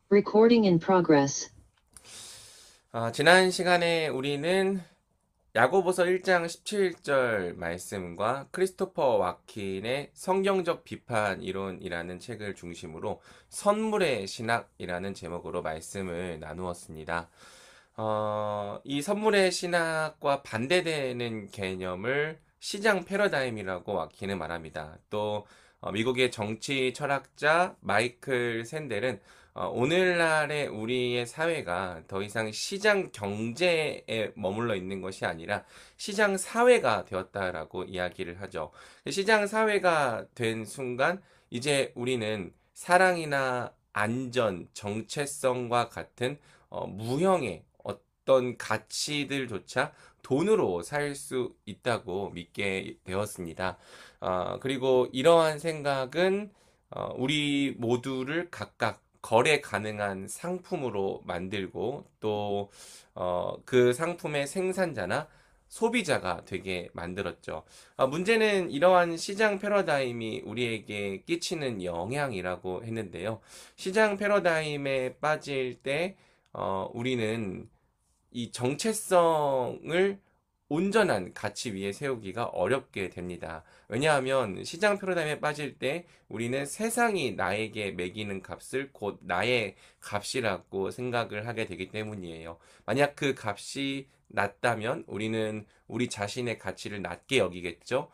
Recording in progress. 지난 시간에 우리는 야고보서 1장 17절 말씀과 크리스토퍼 와킨의 성경적 비판 이론이라는 책을 중심으로 선물의 신학이라는 제목으로 말씀을 나누었습니다. 이 선물의 신학과 반대되는 개념을 시장 패러다임이라고 와킨은 말합니다. 또 미국의 정치 철학자 마이클 샌델은 오늘날의 우리의 사회가 더 이상 시장 경제에 머물러 있는 것이 아니라 시장 사회가 되었다라고 이야기를 하죠. 시장 사회가 된 순간 이제 우리는 사랑이나 안전, 정체성과 같은 무형의 어떤 가치들조차 돈으로 살 수 있다고 믿게 되었습니다. 그리고 이러한 생각은 우리 모두를 각각 거래 가능한 상품으로 만들고 또 그 상품의 생산자나 소비자가 되게 만들었죠. 문제는 이러한 시장 패러다임이 우리에게 끼치는 영향이라고 했는데요. 시장 패러다임에 빠질 때 우리는 이 정체성을 온전한 가치 위에 세우기가 어렵게 됩니다. 왜냐하면 시장 패러다임에 빠질 때 우리는 세상이 나에게 매기는 값을 곧 나의 값이라고 생각을 하게 되기 때문이에요. 만약 그 값이 낮다면 우리는 우리 자신의 가치를 낮게 여기겠죠.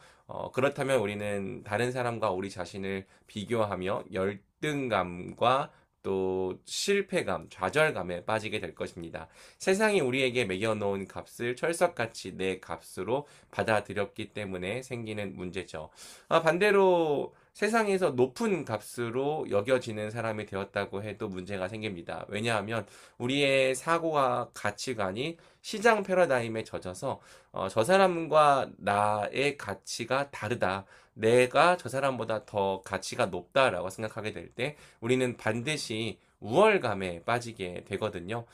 그렇다면 우리는 다른 사람과 우리 자신을 비교하며 열등감과 또 실패감, 좌절감에 빠지게 될 것입니다. 세상이 우리에게 매겨놓은 값을 철석같이 내 값으로 받아들였기 때문에 생기는 문제죠. 반대로 세상에서 높은 값으로 여겨지는 사람이 되었다고 해도 문제가 생깁니다. 왜냐하면 우리의 사고와 가치관이 시장 패러다임에 젖어서 저 사람과 나의 가치가 다르다. 내가 저 사람보다 더 가치가 높다라고 생각하게 될 때 우리는 반드시 우월감에 빠지게 되거든요.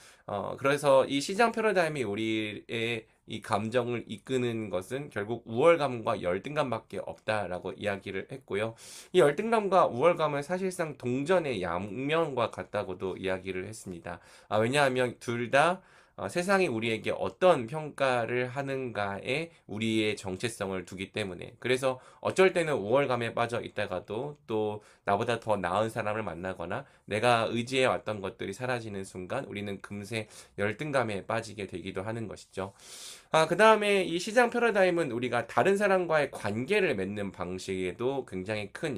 그래서 이 시장 패러다임이 우리의 이 감정을 이끄는 것은 결국 우월감과 열등감밖에 없다라고 이야기를 했고요. 이 열등감과 우월감은 사실상 동전의 양면과 같다고도 이야기를 했습니다. 왜냐하면 둘 다 세상이 우리에게 어떤 평가를 하는가에 우리의 정체성을 두기 때문에 그래서 어쩔 때는 우월감에 빠져 있다가도 또 나보다 더 나은 사람을 만나거나 내가 의지해 왔던 것들이 사라지는 순간 우리는 금세 열등감에 빠지게 되기도 하는 것이죠. 그 다음에 이 시장 패러다임은 우리가 다른 사람과의 관계를 맺는 방식에도 굉장히 큰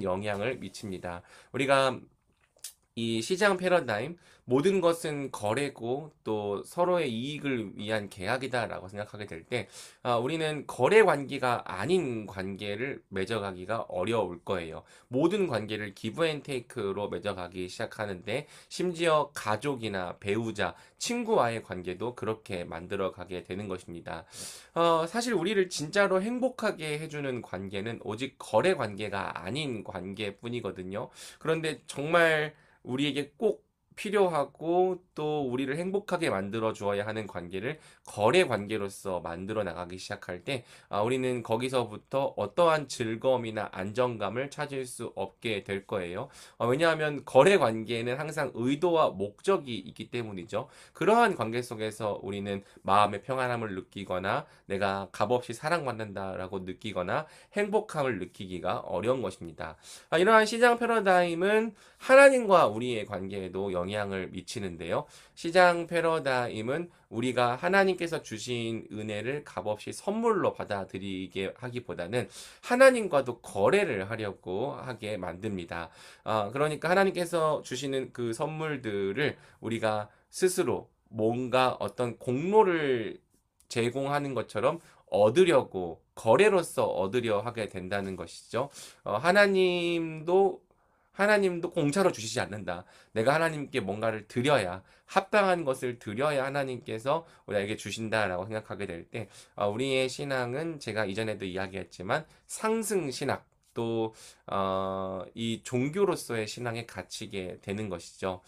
영향을 미칩니다. 우리가 이 시장 패러다임, 모든 것은 거래고 또 서로의 이익을 위한 계약이다라고 생각하게 될 때, 우리는 거래 관계가 아닌 관계를 맺어가기가 어려울 거예요. 모든 관계를 기브 앤 테이크로 맺어가기 시작하는데, 심지어 가족이나 배우자, 친구와의 관계도 그렇게 만들어가게 되는 것입니다. 사실 우리를 진짜로 행복하게 해주는 관계는 오직 거래 관계가 아닌 관계뿐이거든요. 그런데 정말 우리에게 꼭 필요하고 또 우리를 행복하게 만들어 주어야 하는 관계를 거래 관계로서 만들어 나가기 시작할 때 우리는 거기서부터 어떠한 즐거움이나 안정감을 찾을 수 없게 될 거예요. 왜냐하면 거래 관계에는 항상 의도와 목적이 있기 때문이죠. 그러한 관계 속에서 우리는 마음의 평안함을 느끼거나 내가 값없이 사랑받는다라고 느끼거나 행복함을 느끼기가 어려운 것입니다. 이러한 시장 패러다임은 하나님과 우리의 관계에도 영향을 미치는데요. 시장 패러다임은 우리가 하나님께서 주신 은혜를 값없이 선물로 받아들이게 하기보다는 하나님과도 거래를 하려고 하게 만듭니다. 그러니까 하나님께서 주시는 그 선물들을 우리가 스스로 뭔가 어떤 공로를 제공하는 것처럼 얻으려고 거래로서 얻으려 하게 된다는 것이죠. 하나님도 공짜로 주시지 않는다. 내가 하나님께 뭔가를 드려야, 합당한 것을 드려야 하나님께서 우리에게 주신다라고 생각하게 될 때, 우리의 신앙은 제가 이전에도 이야기했지만 상승 신학, 또, 이 종교로서의 신앙에 갇히게 되는 것이죠.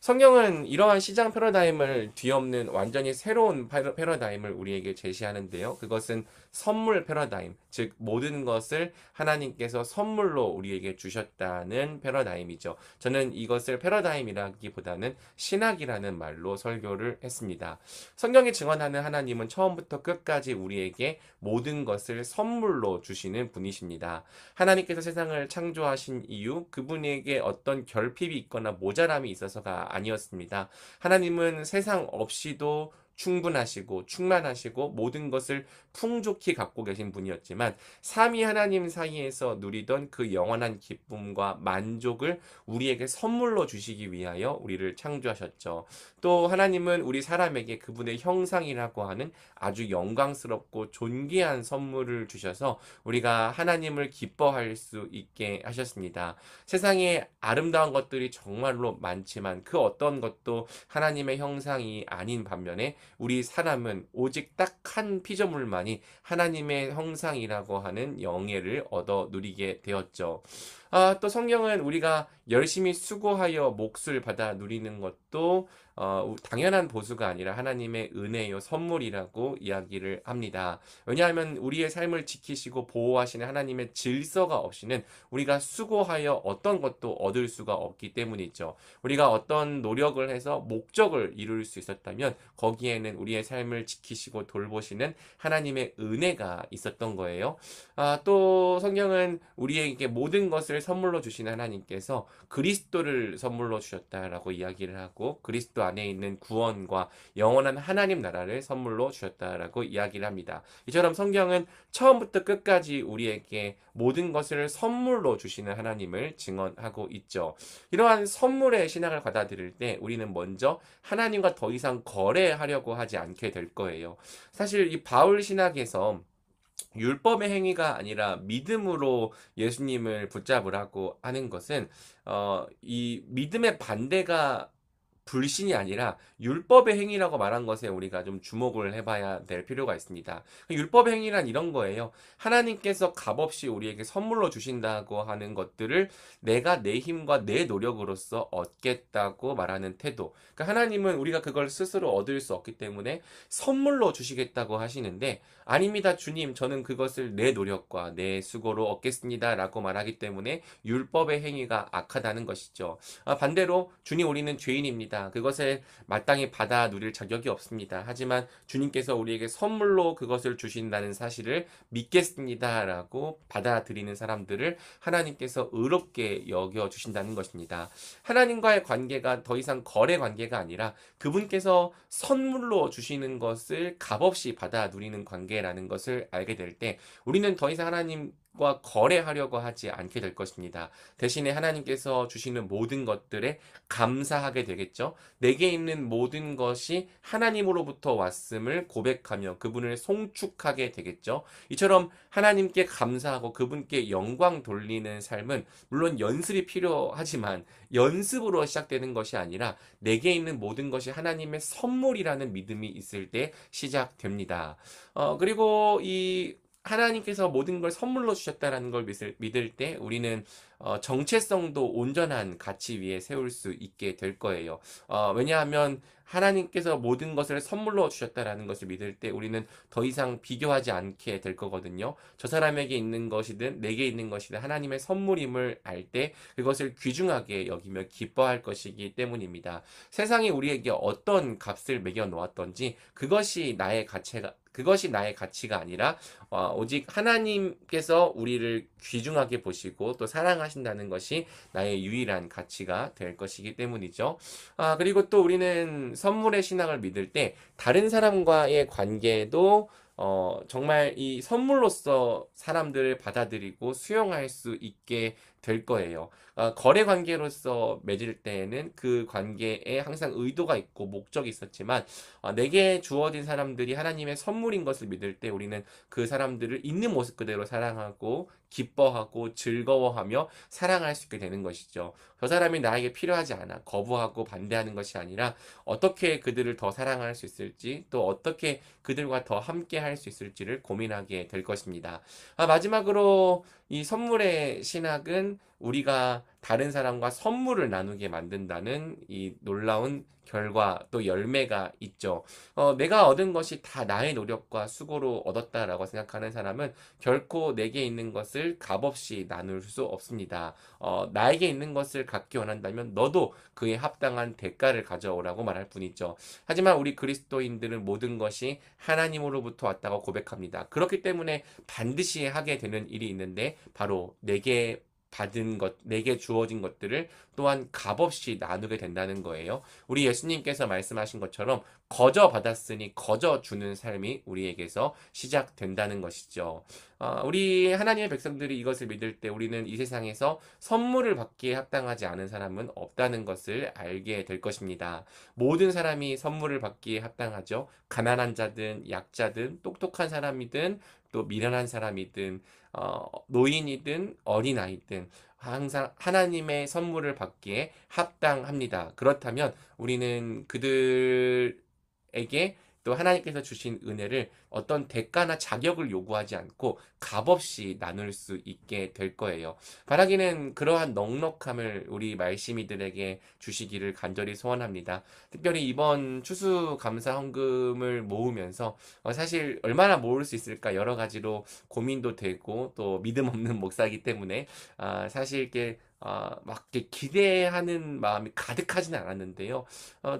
성경은 이러한 시장 패러다임을 뒤엎는 완전히 새로운 패러다임을 우리에게 제시하는데요. 그것은 선물 패러다임, 즉 모든 것을 하나님께서 선물로 우리에게 주셨다는 패러다임이죠. 저는 이것을 패러다임이라기보다는 신학이라는 말로 설교를 했습니다. 성경이 증언하는 하나님은 처음부터 끝까지 우리에게 모든 것을 선물로 주시는 분이십니다. 하나님께서 세상을 창조하신 이유, 그분에게 어떤 결핍이 있거나 모자람이 있어서가 아니었습니다. 하나님은 세상 없이도 충분하시고 충만하시고 모든 것을 풍족히 갖고 계신 분이었지만 삼위 하나님 사이에서 누리던 그 영원한 기쁨과 만족을 우리에게 선물로 주시기 위하여 우리를 창조하셨죠. 또 하나님은 우리 사람에게 그분의 형상이라고 하는 아주 영광스럽고 존귀한 선물을 주셔서 우리가 하나님을 기뻐할 수 있게 하셨습니다. 세상에 아름다운 것들이 정말로 많지만 그 어떤 것도 하나님의 형상이 아닌 반면에 우리 사람은 오직 딱 한 피조물만이 하나님의 형상이라고 하는 영예를 얻어 누리게 되었죠. 또 성경은 우리가 열심히 수고하여 몫을 받아 누리는 것도 당연한 보수가 아니라 하나님의 은혜요 선물이라고 이야기를 합니다. 왜냐하면 우리의 삶을 지키시고 보호하시는 하나님의 질서가 없이는 우리가 수고하여 어떤 것도 얻을 수가 없기 때문이죠. 우리가 어떤 노력을 해서 목적을 이룰 수 있었다면 거기에는 우리의 삶을 지키시고 돌보시는 하나님의 은혜가 있었던 거예요. 또 성경은 우리에게 모든 것을 선물로 주시는 하나님께서 그리스도를 선물로 주셨다라고 이야기를 하고 그리스도 안에 있는 구원과 영원한 하나님 나라를 선물로 주셨다라고 이야기를 합니다. 이처럼 성경은 처음부터 끝까지 우리에게 모든 것을 선물로 주시는 하나님을 증언하고 있죠. 이러한 선물의 신앙을 받아들일 때 우리는 먼저 하나님과 더 이상 거래하려고 하지 않게 될 거예요. 사실 이 바울 신학에서 율법의 행위가 아니라 믿음으로 예수님을 붙잡으라고 하는 것은 이 믿음의 반대가 불신이 아니라 율법의 행위라고 말한 것에 우리가 좀 주목을 해봐야 될 필요가 있습니다. 율법의 행위란 이런 거예요. 하나님께서 값없이 우리에게 선물로 주신다고 하는 것들을 내가 내 힘과 내 노력으로서 얻겠다고 말하는 태도. 그러니까 하나님은 우리가 그걸 스스로 얻을 수 없기 때문에 선물로 주시겠다고 하시는데 아닙니다, 주님. 저는 그것을 내 노력과 내 수고로 얻겠습니다. 라고 말하기 때문에 율법의 행위가 악하다는 것이죠. 반대로 주님 우리는 죄인입니다. 그것을 마땅히 받아 누릴 자격이 없습니다. 하지만 주님께서 우리에게 선물로 그것을 주신다는 사실을 믿겠습니다. 라고 받아들이는 사람들을 하나님께서 의롭게 여겨 주신다는 것입니다. 하나님과의 관계가 더 이상 거래 관계가 아니라 그분께서 선물로 주시는 것을 값없이 받아 누리는 관계라는 것을 알게 될 때 우리는 더 이상 하나님과 거래하려고 하지 않게 될 것입니다. 대신에 하나님께서 주시는 모든 것들에 감사하게 되겠죠. 내게 있는 모든 것이 하나님으로부터 왔음을 고백하며 그분을 송축하게 되겠죠. 이처럼 하나님께 감사하고 그분께 영광 돌리는 삶은 물론 연습이 필요하지만 연습으로 시작되는 것이 아니라 내게 있는 모든 것이 하나님의 선물이라는 믿음이 있을 때 시작됩니다. 그리고 이 하나님께서 모든 걸 선물로 주셨다라는 걸 믿을 때 우리는 정체성도 온전한 가치 위에 세울 수 있게 될 거예요. 왜냐하면 하나님께서 모든 것을 선물로 주셨다라는 것을 믿을 때 우리는 더 이상 비교하지 않게 될 거거든요. 저 사람에게 있는 것이든 내게 있는 것이든 하나님의 선물임을 알 때 그것을 귀중하게 여기며 기뻐할 것이기 때문입니다. 세상이 우리에게 어떤 값을 매겨 놓았던지 그것이 나의 가치가 아니라 오직 하나님께서 우리를 귀중하게 보시고 또 사랑하신다는 것이 나의 유일한 가치가 될 것이기 때문이죠. 그리고 또 우리는 선물의 신앙을 믿을 때 다른 사람과의 관계도 정말 이 선물로서 사람들을 받아들이고 수용할 수 있게 될 거예요. 거래 관계로서 맺을 때에는 그 관계에 항상 의도가 있고 목적이 있었지만 내게 주어진 사람들이 하나님의 선물인 것을 믿을 때 우리는 그 사람들을 있는 모습 그대로 사랑하고 기뻐하고 즐거워하며 사랑할 수 있게 되는 것이죠. 저 사람이 나에게 필요하지 않아 거부하고 반대하는 것이 아니라 어떻게 그들을 더 사랑할 수 있을지 또 어떻게 그들과 더 함께 할 수 있을지를 고민하게 될 것입니다. 마지막으로 이 선물의 신학은 하나님은 우리가 다른 사람과 선물을 나누게 만든다는 이 놀라운 결과 또 열매가 있죠. 내가 얻은 것이 다 나의 노력과 수고로 얻었다라고 생각하는 사람은 결코 내게 있는 것을 값없이 나눌 수 없습니다. 나에게 있는 것을 갖기 원한다면 너도 그에 합당한 대가를 가져오라고 말할 뿐이죠. 하지만 우리 그리스도인들은 모든 것이 하나님으로부터 왔다고 고백합니다. 그렇기 때문에 반드시 하게 되는 일이 있는데 바로 내게 받은 것, 내게 주어진 것들을 또한 값없이 나누게 된다는 거예요. 우리 예수님께서 말씀하신 것처럼 거저 받았으니 거저 주는 삶이 우리에게서 시작된다는 것이죠. 우리 하나님의 백성들이 이것을 믿을 때 우리는 이 세상에서 선물을 받기에 합당하지 않은 사람은 없다는 것을 알게 될 것입니다. 모든 사람이 선물을 받기에 합당하죠. 가난한 자든 약자든 똑똑한 사람이든 또 미련한 사람이든 노인이든 어린아이든 항상 하나님의 선물을 받기에 합당합니다. 그렇다면 우리는 그들에게 또 하나님께서 주신 은혜를 어떤 대가나 자격을 요구하지 않고 값없이 나눌 수 있게 될 거예요. 바라기는 그러한 넉넉함을 우리 말씀이들에게 주시기를 간절히 소원합니다. 특별히 이번 추수감사 헌금을 모으면서 사실 얼마나 모을 수 있을까 여러 가지로 고민도 되고 또 믿음 없는 목사이기 때문에 사실 이렇게 막 이렇게 기대하는 마음이 가득하지는 않았는데요.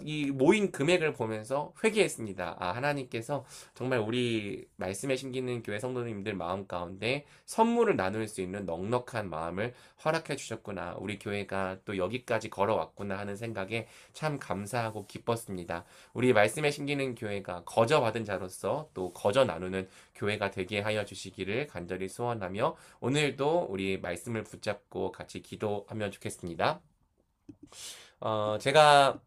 이 모인 금액을 보면서 회개했습니다. 하나님께서 정말 우리 말씀에 심기는 교회 성도님들 마음 가운데 선물을 나눌 수 있는 넉넉한 마음을 허락해 주셨구나. 우리 교회가 또 여기까지 걸어왔구나 하는 생각에 참 감사하고 기뻤습니다. 우리 말씀에 심기는 교회가 거저 받은 자로서 또 거저 나누는 교회가 되게 하여 주시기를 간절히 소원하며 오늘도 우리 말씀을 붙잡고 같이 기도하면 좋겠습니다. 제가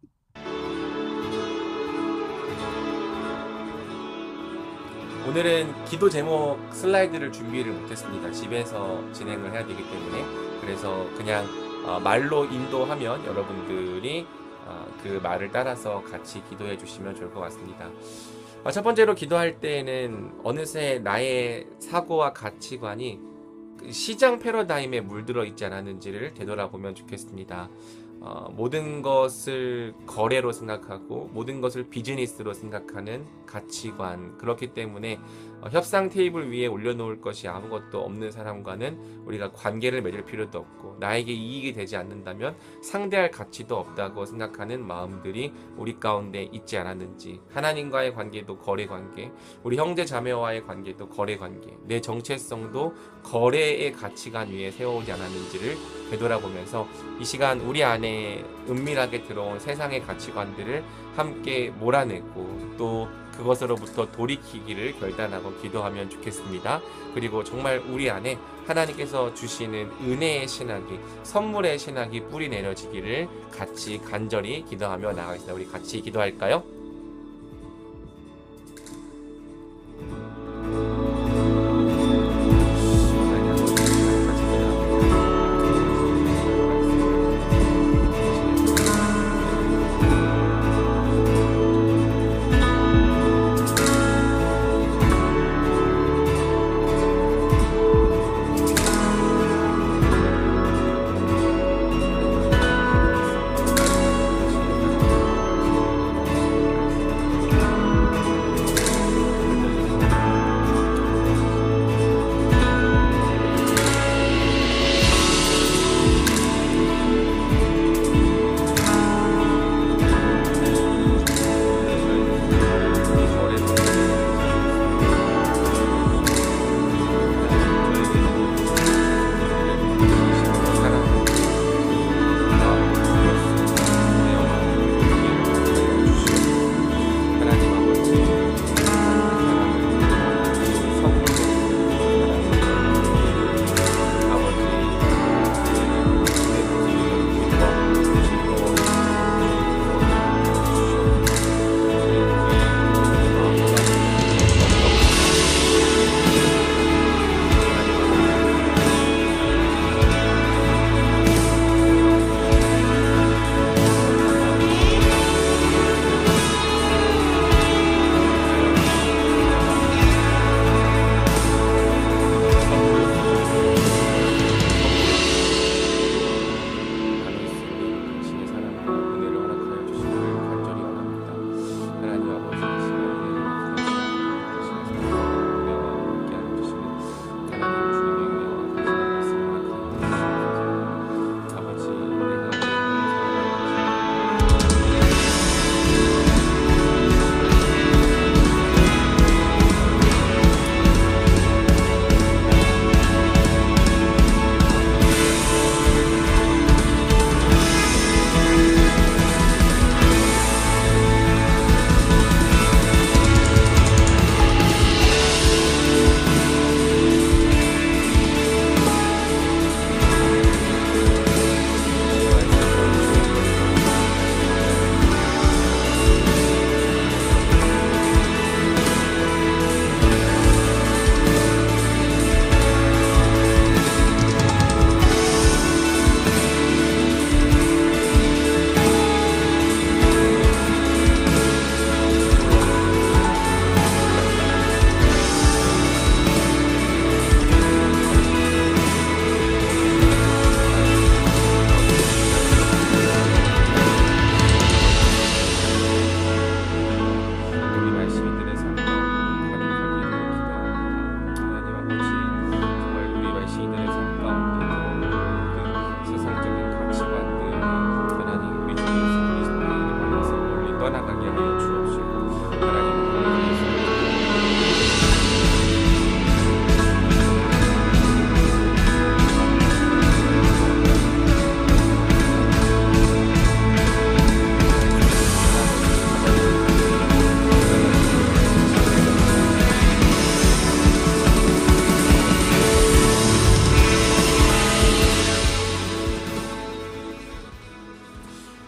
오늘은 기도 제목 슬라이드를 준비를 못했습니다. 집에서 진행을 해야 되기 때문에 그래서 그냥 말로 인도하면 여러분들이 그 말을 따라서 같이 기도해 주시면 좋을 것 같습니다. 첫 번째로 기도할 때에는 어느새 나의 사고와 가치관이 시장 패러다임에 물들어 있지 않았는지를 되돌아보면 좋겠습니다. 모든 것을 거래로 생각하고 모든 것을 비즈니스로 생각하는 가치관, 그렇기 때문에 협상 테이블 위에 올려놓을 것이 아무것도 없는 사람과는 우리가 관계를 맺을 필요도 없고 나에게 이익이 되지 않는다면 상대할 가치도 없다고 생각하는 마음들이 우리 가운데 있지 않았는지, 하나님과의 관계도 거래 관계, 우리 형제 자매와의 관계도 거래 관계, 내 정체성도 거래의 가치관 위에 세워오지 않았는지를 되돌아보면서 이 시간 우리 안에 은밀하게 들어온 세상의 가치관들을 함께 몰아내고 또 그것으로부터 돌이키기를 결단하고 기도하면 좋겠습니다. 그리고 정말 우리 안에 하나님께서 주시는 은혜의 신학이, 선물의 신학이 뿌리 내려지기를 같이 간절히 기도하며 나가겠습니다. 우리 같이 기도할까요?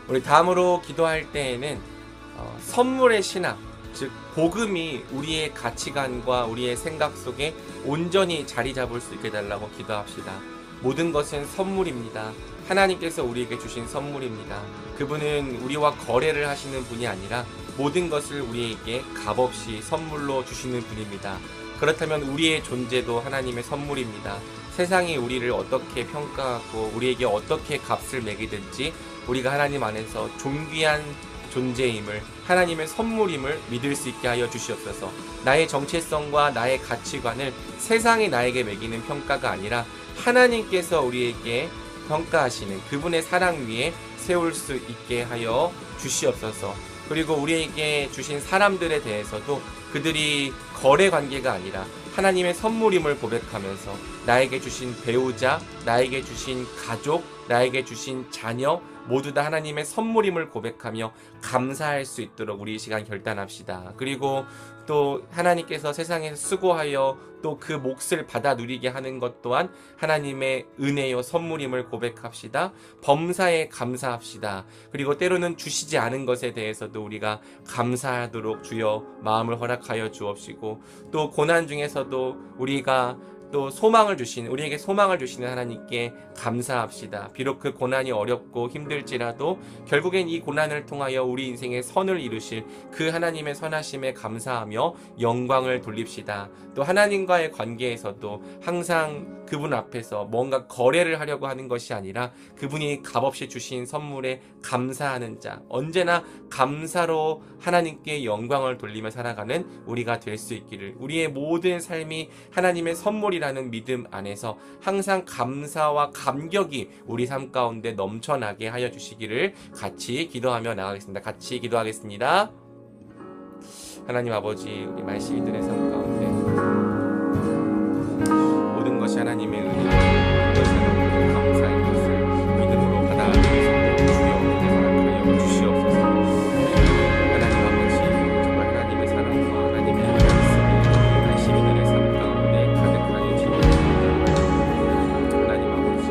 우리 다음으로 기도할 때에는 선물의 신앙, 즉 복음이 우리의 가치관과 우리의 생각 속에 온전히 자리 잡을 수 있게 해달라고 기도합시다. 모든 것은 선물입니다. 하나님께서 우리에게 주신 선물입니다. 그분은 우리와 거래를 하시는 분이 아니라 모든 것을 우리에게 값없이 선물로 주시는 분입니다. 그렇다면 우리의 존재도 하나님의 선물입니다. 세상이 우리를 어떻게 평가하고 우리에게 어떻게 값을 매기든지 우리가 하나님 안에서 존귀한 존재임을, 하나님의 선물임을 믿을 수 있게 하여 주시옵소서. 나의 정체성과 나의 가치관을 세상이 나에게 매기는 평가가 아니라 하나님께서 우리에게 평가하시는 그분의 사랑 위에 세울 수 있게 하여 주시옵소서. 그리고 우리에게 주신 사람들에 대해서도 그들이 거래 관계가 아니라 하나님의 선물임을 고백하면서 나에게 주신 배우자, 나에게 주신 가족, 나에게 주신 자녀 모두 다 하나님의 선물임을 고백하며 감사할 수 있도록 우리 이 시간 결단합시다. 그리고 또 하나님께서 세상에서 수고하여 또 그 몫을 받아 누리게 하는 것 또한 하나님의 은혜요 선물임을 고백합시다. 범사에 감사합시다. 그리고 때로는 주시지 않은 것에 대해서도 우리가 감사하도록 주여 마음을 허락하여 주옵시고, 또 고난 중에서도 우리가 또 우리에게 소망을 주시는 하나님께 감사합시다. 비록 그 고난이 어렵고 힘들지라도 결국엔 이 고난을 통하여 우리 인생의 선을 이루실 그 하나님의 선하심에 감사하며 영광을 돌립시다. 또 하나님과의 관계에서도 항상 그분 앞에서 뭔가 거래를 하려고 하는 것이 아니라 그분이 값없이 주신 선물에 감사하는 자, 언제나 감사로 하나님께 영광을 돌리며 살아가는 우리가 될 수 있기를, 우리의 모든 삶이 하나님의 선물이라는 믿음 안에서 항상 감사와 감격이 우리 삶 가운데 넘쳐나게 하여 주시기를 같이 기도하며 나가겠습니다. 같이 기도하겠습니다. 하나님 아버지, 우리 말씀이들의 삶 가운데 모든 것이 하나님의 은혜로 하나님께 감사의 것을 믿음으로 받아들여서 주여 은혜 허락하여 주시옵소서. 하나님 아버지, 정말 하나님의 사랑과 하나님의 말씀이 시민들의 삶 가운데 가득하여 지내옵니다. 하나님 아버지,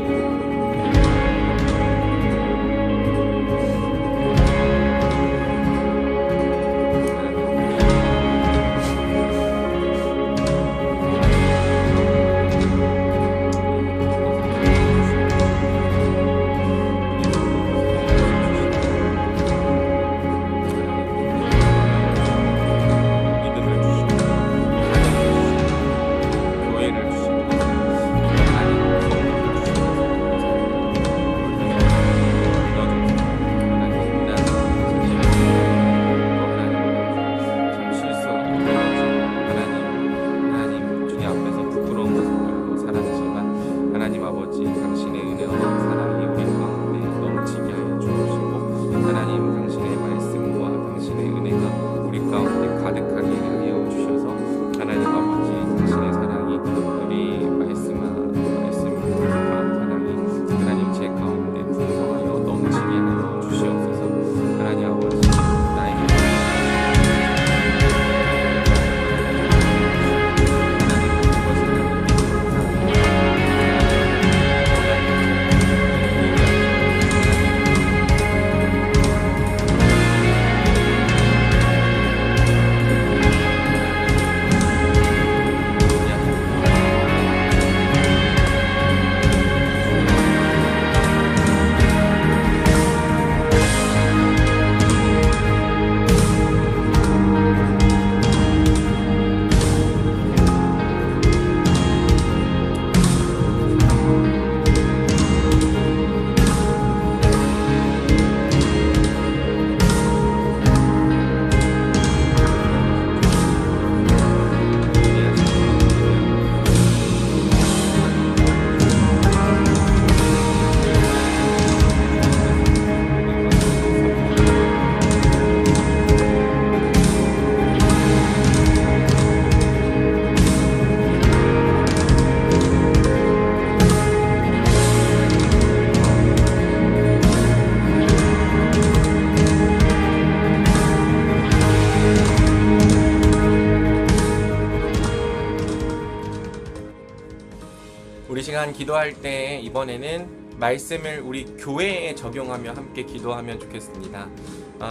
우리 시간 기도할 때 이번에는 말씀을 우리 교회에 적용하며 함께 기도하면 좋겠습니다.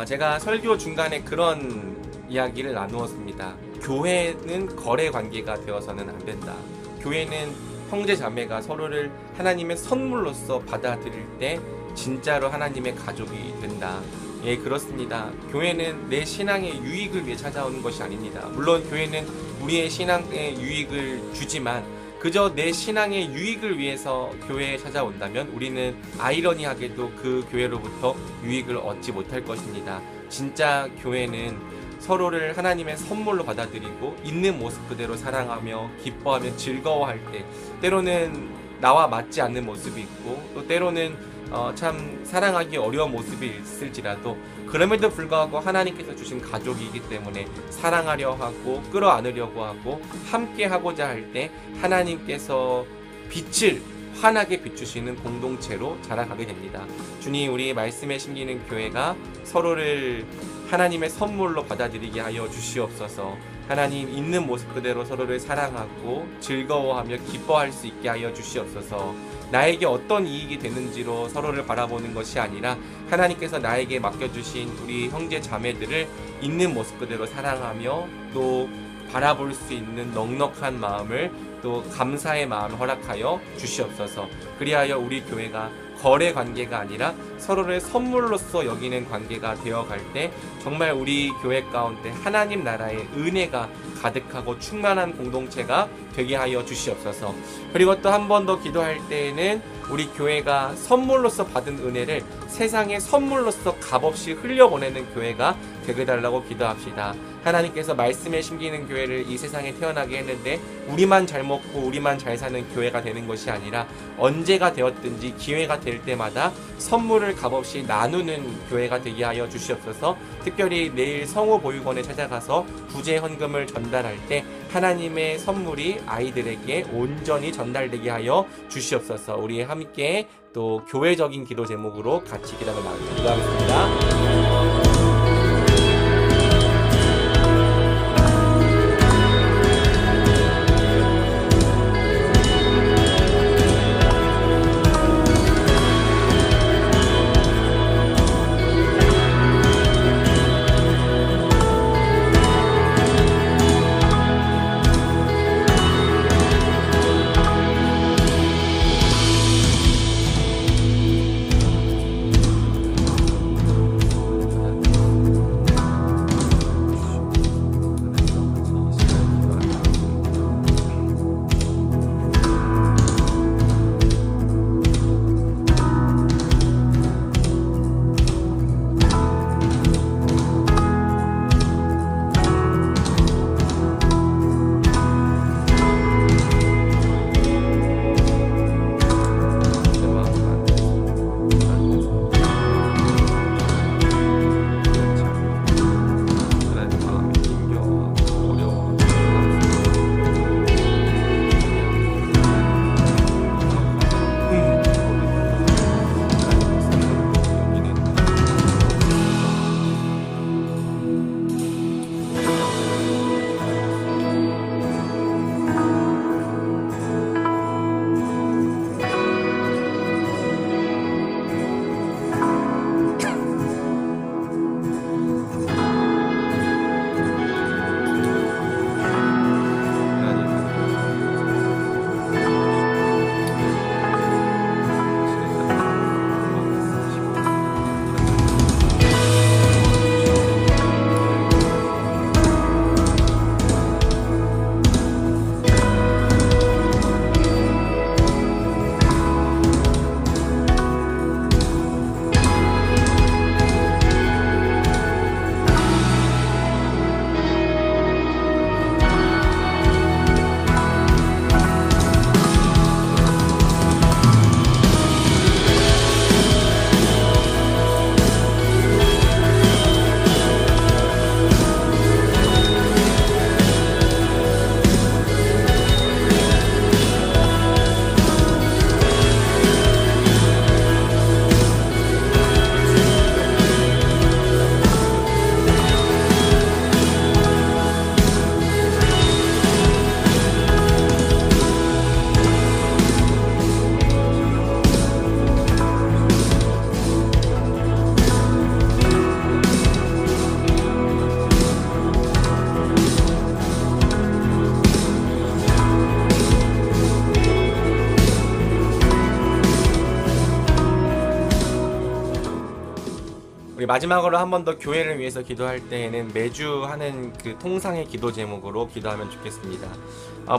제가 설교 중간에 그런 이야기를 나누었습니다. 교회는 거래 관계가 되어서는 안 된다. 교회는 형제 자매가 서로를 하나님의 선물로서 받아들일 때 진짜로 하나님의 가족이 된다. 예, 그렇습니다. 교회는 내 신앙의 유익을 위해 찾아오는 것이 아닙니다. 물론 교회는 우리의 신앙의 유익을 주지만 그저 내 신앙의 유익을 위해서 교회에 찾아온다면 우리는 아이러니하게도 그 교회로부터 유익을 얻지 못할 것입니다. 진짜 교회는 서로를 하나님의 선물로 받아들이고 있는 모습 그대로 사랑하며 기뻐하며 즐거워할 때 때로는 나와 맞지 않는 모습이 있고 또 때로는 참 사랑하기 어려운 모습이 있을지라도 그럼에도 불구하고 하나님께서 주신 가족이기 때문에 사랑하려 하고 끌어안으려고 하고 함께 하고자 할 때 하나님께서 빛을 환하게 비추시는 공동체로 자라가게 됩니다. 주님, 우리 말씀에 심기는 교회가 서로를 하나님의 선물로 받아들이게 하여 주시옵소서. 하나님, 있는 모습 그대로 서로를 사랑하고 즐거워하며 기뻐할 수 있게 하여 주시옵소서. 나에게 어떤 이익이 되는지로 서로를 바라보는 것이 아니라 하나님께서 나에게 맡겨주신 우리 형제 자매들을 있는 모습 그대로 사랑하며 또 바라볼 수 있는 넉넉한 마음을 또 감사의 마음을 허락하여 주시옵소서. 그리하여 우리 교회가 거래 관계가 아니라 서로를 선물로서 여기는 관계가 되어갈 때 정말 우리 교회 가운데 하나님 나라의 은혜가 가득하고 충만한 공동체가 되게 하여 주시옵소서. 그리고 또 한 번 더 기도할 때에는 우리 교회가 선물로서 받은 은혜를 세상에 선물로서 값없이 흘려보내는 교회가 되게 달라고 기도합시다. 하나님께서 말씀에 심기는 교회를 이 세상에 태어나게 했는데 우리만 잘 먹고 우리만 잘 사는 교회가 되는 것이 아니라 언제가 되었든지 기회가 될 때마다 선물을 값없이 나누는 교회가 되게 하여 주시옵소서. 특별히 내일 성호보육원에 찾아가서 부재 헌금을 전달할 때 하나님의 선물이 아이들에게 온전히 전달되게 하여 주시옵소서. 우리 함께 또 교회적인 기도 제목으로 같이 기도하겠습니다. 우리 마지막으로 한 번 더 교회를 위해서 기도할 때에는 매주 하는 그 통상의 기도 제목으로 기도하면 좋겠습니다.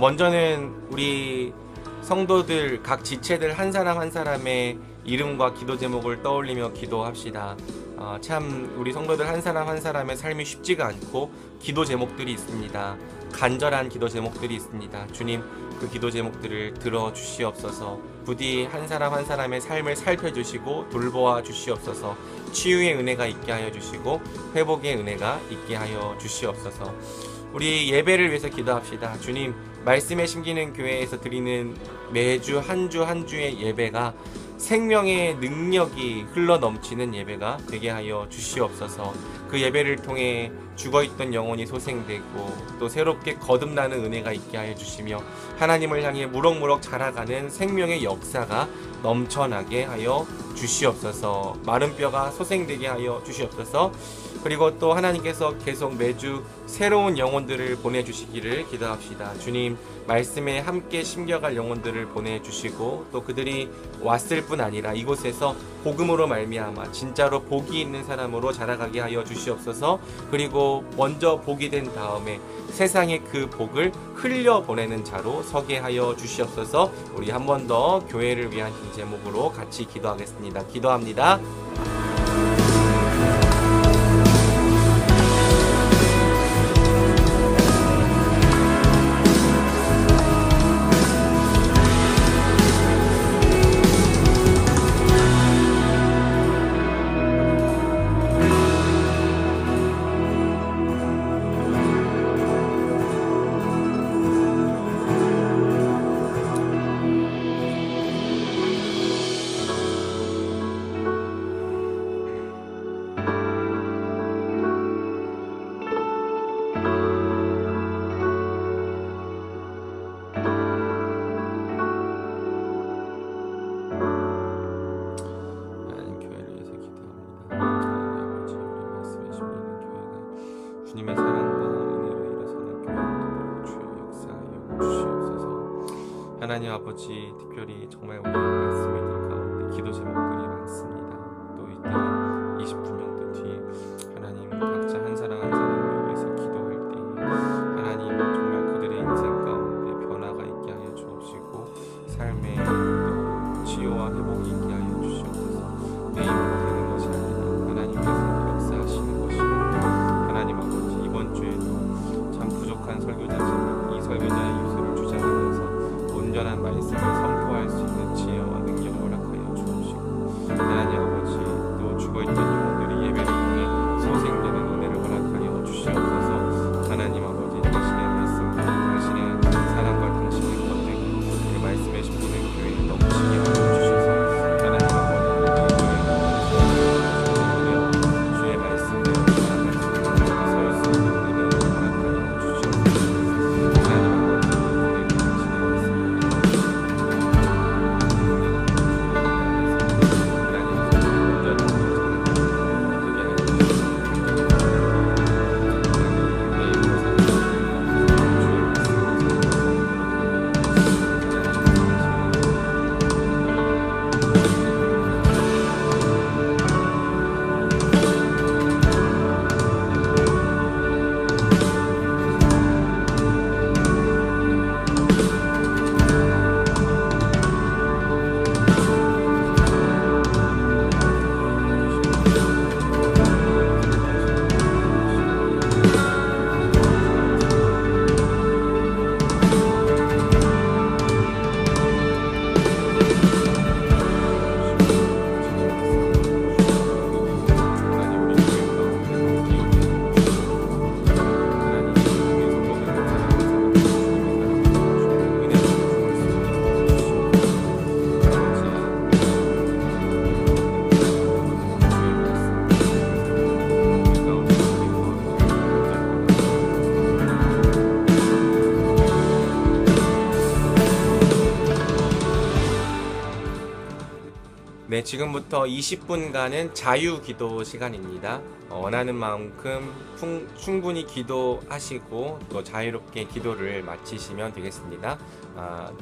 먼저는 우리 성도들 각 지체들 한 사람 한 사람의 이름과 기도 제목을 떠올리며 기도합시다. 참 우리 성도들 한 사람 한 사람의 삶이 쉽지가 않고 기도 제목들이 있습니다. 간절한 기도 제목들이 있습니다. 주님, 그 기도 제목들을 들어주시옵소서. 부디 한 사람 한 사람의 삶을 살펴주시고 돌보아 주시옵소서. 치유의 은혜가 있게 하여 주시고 회복의 은혜가 있게 하여 주시옵소서. 우리 예배를 위해서 기도합시다. 주님, 말씀에 심기는 교회에서 드리는 매주 한 주 한 주의 예배가 생명의 능력이 흘러넘치는 예배가 되게 하여 주시옵소서. 그 예배를 통해 죽어있던 영혼이 소생되고 또 새롭게 거듭나는 은혜가 있게 하여 주시며 하나님을 향해 무럭무럭 자라가는 생명의 역사가 넘쳐나게 하여 주시옵소서. 마른 뼈가 소생되게 하여 주시옵소서. 그리고 또 하나님께서 계속 매주 새로운 영혼들을 보내주시기를 기도합시다. 주님, 말씀에 함께 심겨갈 영혼들을 보내주시고 또 그들이 왔을 뿐 아니라 이곳에서 복음으로 말미암아 진짜로 복이 있는 사람으로 자라가게 하여 주시옵소서. 그리고 먼저 복이 된 다음에 세상에 그 복을 흘려보내는 자로 서게 하여 주시옵소서. 우리 한 번 더 교회를 위한 제목으로 같이 기도하겠습니다. 기도합니다. 주님의 사랑과 은혜로 일어서는 교회 주의 역사하여 주시옵소서. 하나님 아버지, 특별히 정말 우리 말씀들 가운데 기도 제목들이 많습니다. 또 이따가 20분명도 뒤에 하나님 각자 한 사람 한 사람을 위해서 기도할 때 하나님 정말 그들의 인생 가운데 변화가 있게 하여 주옵시고 삶의 또 치유와 회복이 있게 하여 주시옵소서. 내 힘으로 되는 것이 아니라 하나님께서 역사하시는 것이고 하나님 아버지, 이번 주에도 참 부족한 설교자지만 이 설교자의 유수를 주장하면서 온전한 말씀을 선포할 수 있는 지혜와 능력을 허락하여 주옵시고 하나님 네, 지금부터 20분간은 자유 기도 시간입니다. 원하는 만큼 충분히 기도하시고 또 자유롭게 기도를 마치시면 되겠습니다.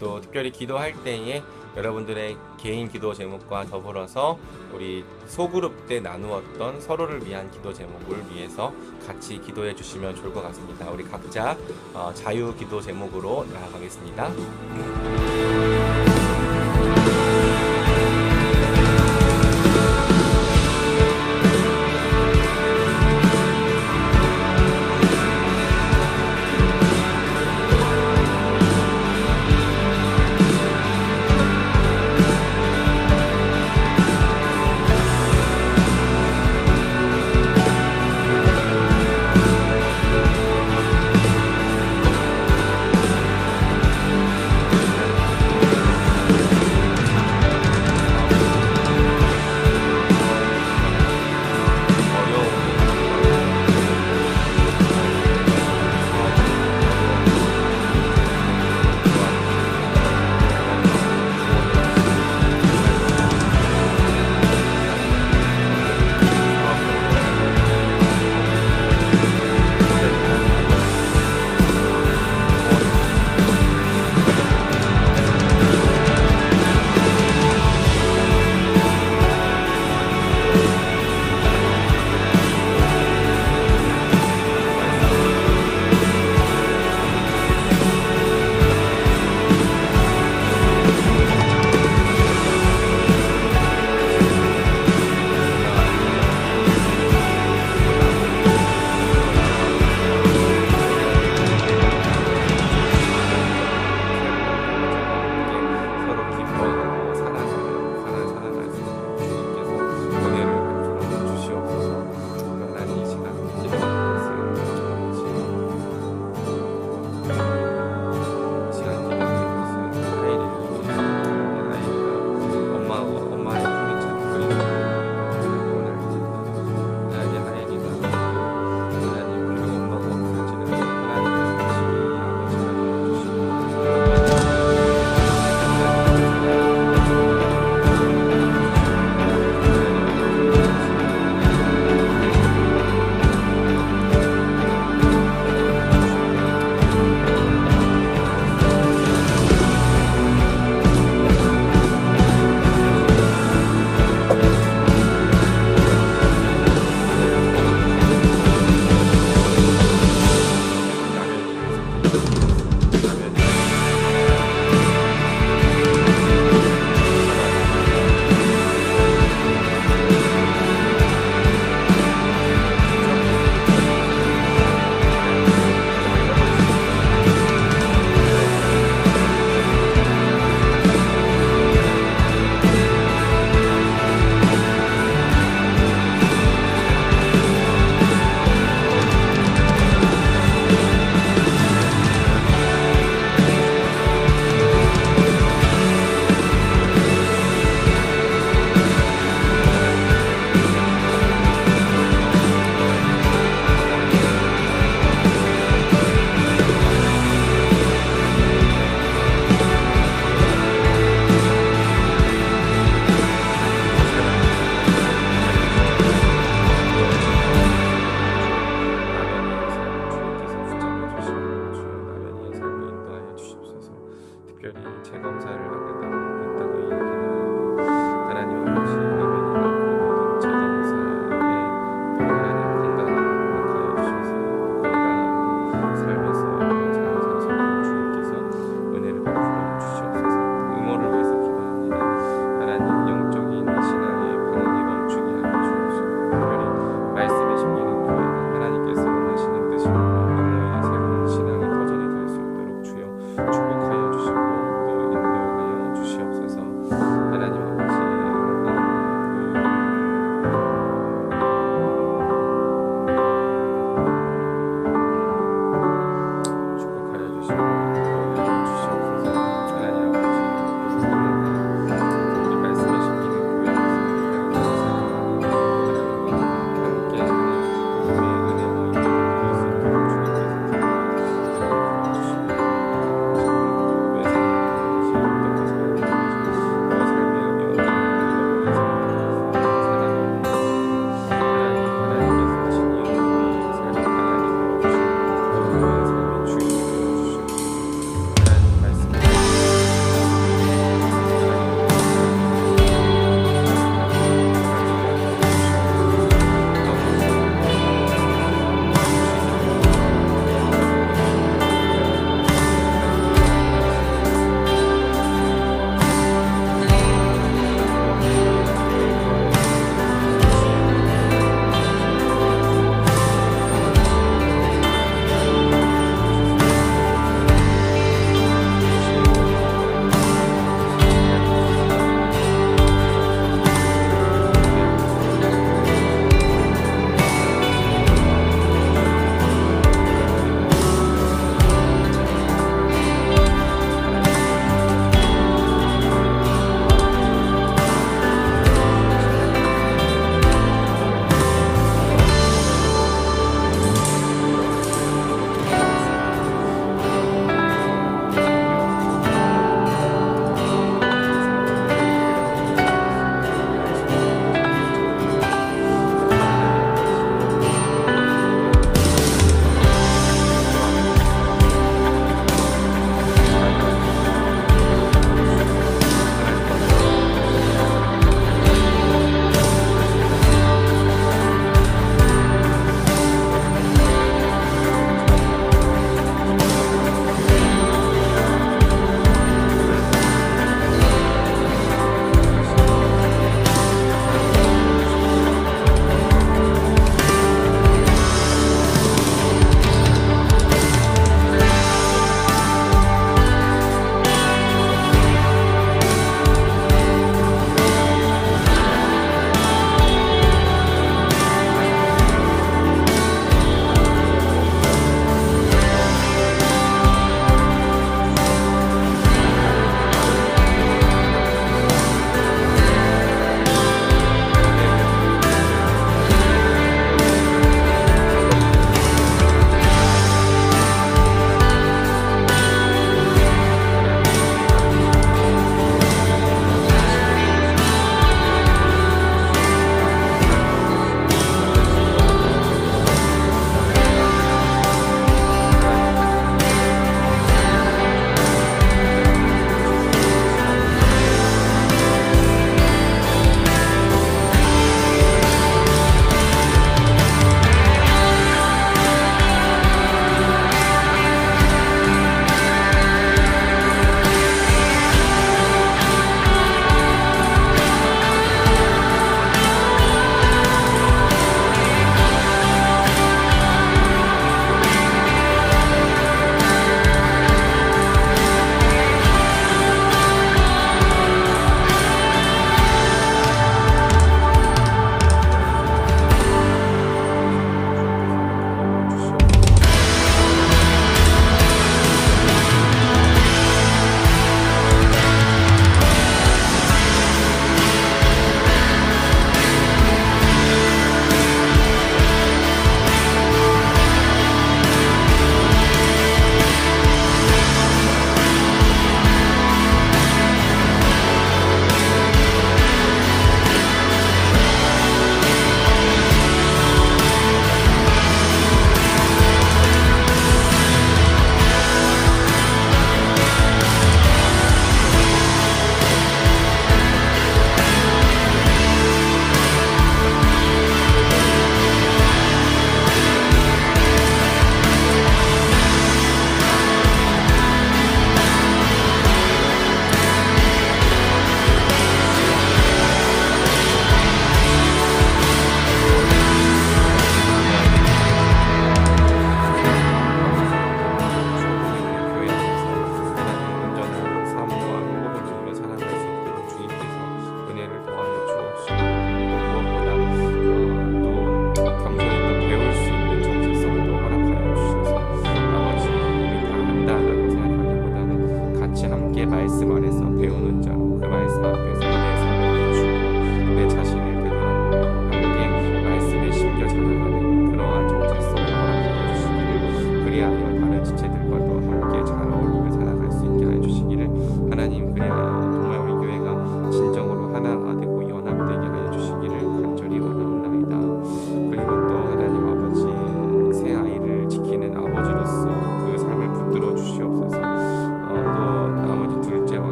또 특별히 기도할 때에 여러분들의 개인 기도 제목과 더불어서 우리 소그룹 때 나누었던 서로를 위한 기도 제목을 위해서 같이 기도해 주시면 좋을 것 같습니다. 우리 각자 자유 기도 제목으로 나아가겠습니다.